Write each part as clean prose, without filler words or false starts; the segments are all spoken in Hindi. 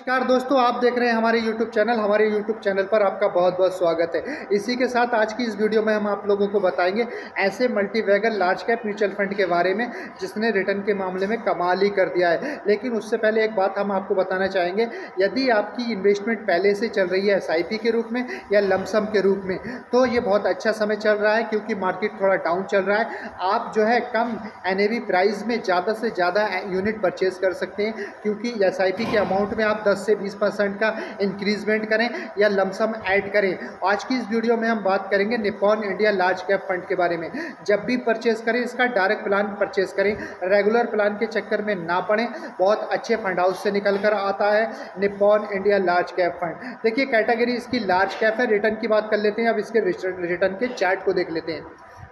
नमस्कार दोस्तों, आप देख रहे हैं हमारे YouTube चैनल पर आपका बहुत बहुत स्वागत है। इसी के साथ आज की इस वीडियो में हम आप लोगों को बताएंगे ऐसे multibagger large cap mutual fund के बारे में जिसने रिटर्न के मामले में कमाल ही कर दिया है। लेकिन उससे पहले एक बात हम आपको बताना चाहेंगे, यदि आपकी इन्वेस्टमेंट पहले से चल रही है SIP के रूप में या लमसम के रूप में, तो ये बहुत अच्छा समय चल रहा है क्योंकि मार्केट थोड़ा डाउन चल रहा है। आप जो है कम NAV प्राइस में ज़्यादा से ज़्यादा यूनिट परचेज कर सकते हैं क्योंकि SIP के अमाउंट में आप 10 से 20% का इंक्रीजमेंट करें या लमसम ऐड करें। आज की इस वीडियो में हम बात करेंगे Nippon India large cap fund के बारे में। जब भी परचेस करें इसका डायरेक्ट प्लान परचेस करें, रेगुलर प्लान के चक्कर में ना पड़ें। बहुत अच्छे फंड हाउस से निकल कर आता है Nippon India large cap fund. देखिए कैटेगरी इसकी लार्ज कैप है। रिटर्न की बात कर लेते हैं, अब इसके रिटर्न के चार्ट को देख लेते हैं।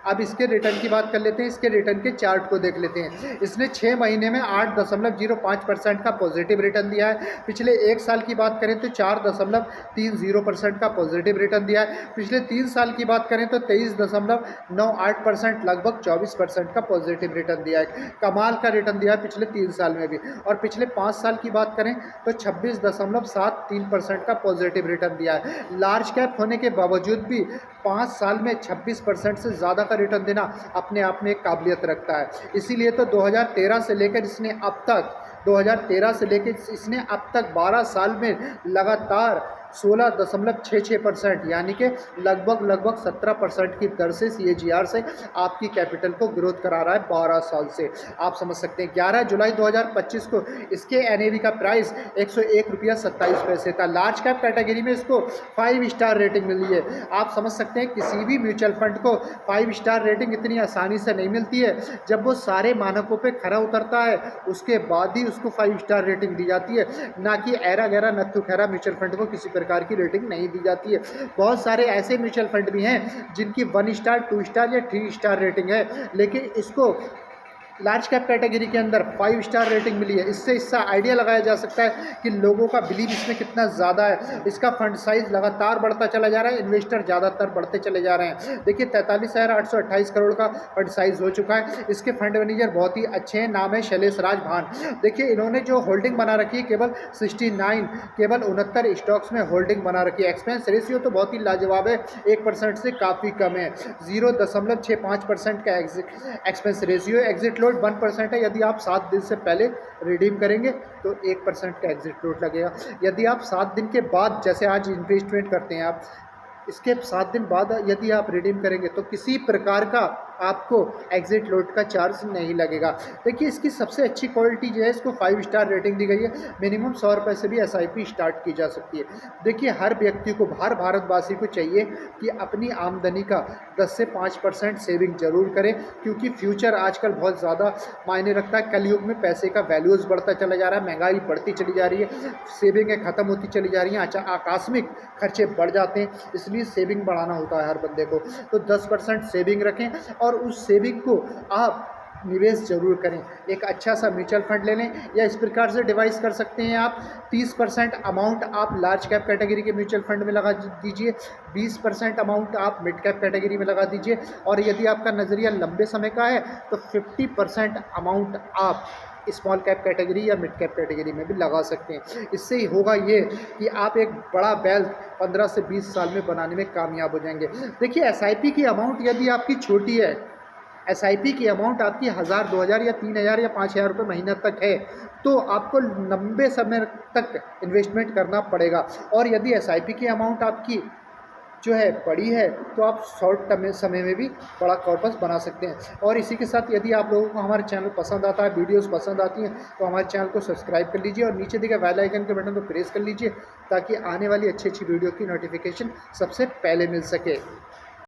अब इसके रिटर्न की बात कर लेते हैं, इसके रिटर्न के चार्ट को देख लेते हैं। इसने 6 महीने में 8.05% का पॉजिटिव रिटर्न दिया है। पिछले 1 साल की बात करें तो 4.30% का पॉजिटिव रिटर्न दिया है। पिछले 3 साल की बात करें तो 23.98%, लगभग 24% का पॉजिटिव रिटर्न दिया है। कमाल का रिटर्न दिया है पिछले 3 साल में भी। और पिछले 5 साल की बात करें तो 26.73% का पॉजिटिव रिटर्न दिया है। लार्ज कैप होने के बावजूद भी 5 साल में 26% से ज़्यादा का रिटर्न देना अपने आप में एक काबिलियत रखता है। इसीलिए तो 2013 से लेकर इसने अब तक 12 साल में लगातार 16.66% यानी कि लगभग 17% की दर से CAGR से आपकी कैपिटल को ग्रोथ करा रहा है 12 साल से। आप समझ सकते हैं 11 जुलाई 2025 को इसके NAV का प्राइस 101 रुपया 27 पैसे था। लार्ज कैप कैटेगरी में इसको 5 स्टार रेटिंग मिली है। आप समझ सकते हैं किसी भी म्यूचुअल फंड को 5 स्टार रेटिंग इतनी आसानी से नहीं मिलती है। जब वो सारे मानकों पे खरा उतरता है उसके बाद ही उसको 5 स्टार रेटिंग दी जाती है, ना कि ऐरा गैरा नत्थु खैरा म्यूचुअल फंड को किसी प्रकार की रेटिंग नहीं दी जाती है। बहुत सारे ऐसे म्यूचुअल फंड भी हैं जिनकी 1 स्टार 2 स्टार या 3 स्टार रेटिंग है, लेकिन इसको लार्ज कैप कैटेगरी के अंदर 5 स्टार रेटिंग मिली है। इससे आइडिया लगाया जा सकता है कि लोगों का बिलीव इसमें कितना ज़्यादा है। इसका फंड साइज लगातार बढ़ता चला जा रहा है, इन्वेस्टर ज़्यादातर बढ़ते चले जा रहे हैं। देखिए 43,828 करोड़ का फंड साइज हो चुका है। इसके फंड मैनेजर बहुत ही अच्छे हैं, नाम है शैलेश राज भान। देखिए इन्होंने जो होल्डिंग बना रखी है केवल 69 स्टॉक्स में होल्डिंग बना रखी है। एक्सपेंस रेशियो तो बहुत ही लाजवाब है, 1% से काफ़ी कम है। 0.65% का एक्सपेंस रेशियो। एग्जिट 1% है। यदि आप 7 दिन से पहले रिडीम करेंगे तो 1% का एग्जिट लोड लगेगा। यदि आप 7 दिन के बाद, जैसे आज इन्वेस्टमेंट करते हैं आप, इसके 7 दिन बाद यदि आप रिडीम करेंगे तो किसी प्रकार का आपको एग्जिट लोड का चार्ज नहीं लगेगा। देखिए इसकी सबसे अच्छी क्वालिटी जो है, इसको 5 स्टार रेटिंग दी गई है। मिनिमम 100 रुपये से भी SIP स्टार्ट की जा सकती है। देखिए हर व्यक्ति को, हर भारतवासी को चाहिए कि अपनी आमदनी का 10 से 5% सेविंग जरूर करें क्योंकि फ्यूचर आजकल बहुत ज़्यादा मायने रखता है। कलयुग में पैसे का वैल्यूज़ बढ़ता चला जा रहा है, महंगाई बढ़ती चली जा रही है, सेविंगें ख़त्म होती चली जा रही हैं, आकस्मिक खर्चे बढ़ जाते हैं, इसलिए सेविंग बढ़ाना होता है हर बंदे को। तो 10% सेविंग रखें और उस सेविंग को आप निवेश जरूर करें। एक अच्छा सा म्यूचुअल फंड ले लें या इस प्रकार से डिवाइस कर सकते हैं आप। 30% अमाउंट आप लार्ज कैप कैटेगरी के म्यूचुअल फंड में लगा दीजिए, 20% अमाउंट आप मिड कैप कैटेगरी में लगा दीजिए, और यदि आपका नज़रिया लंबे समय का है तो 50% अमाउंट आप स्मॉल कैप कैटेगरी या मिड कैप कैटेगरी में भी लगा सकते हैं। इससे ही होगा ये कि आप एक बड़ा वेल्थ 15 से 20 साल में बनाने में कामयाब हो जाएंगे। देखिए SIP की अमाउंट यदि आपकी छोटी है, SIP की अमाउंट आपकी 1000, 2000 या 3000 या 5000 रुपये महीना तक है, तो आपको लंबे समय तक इन्वेस्टमेंट करना पड़ेगा। और यदि SIP की अमाउंट आपकी जो है बड़ी है तो आप शॉर्ट टर्म समय में भी बड़ा कॉर्पस बना सकते हैं। और इसी के साथ यदि आप लोगों को हमारे चैनल पसंद आता है, वीडियोस पसंद आती हैं, तो हमारे चैनल को सब्सक्राइब कर लीजिए और नीचे दिए गए बेल आइकन के बटन को प्रेस कर लीजिए ताकि आने वाली अच्छी वीडियो की नोटिफिकेशन सबसे पहले मिल सके।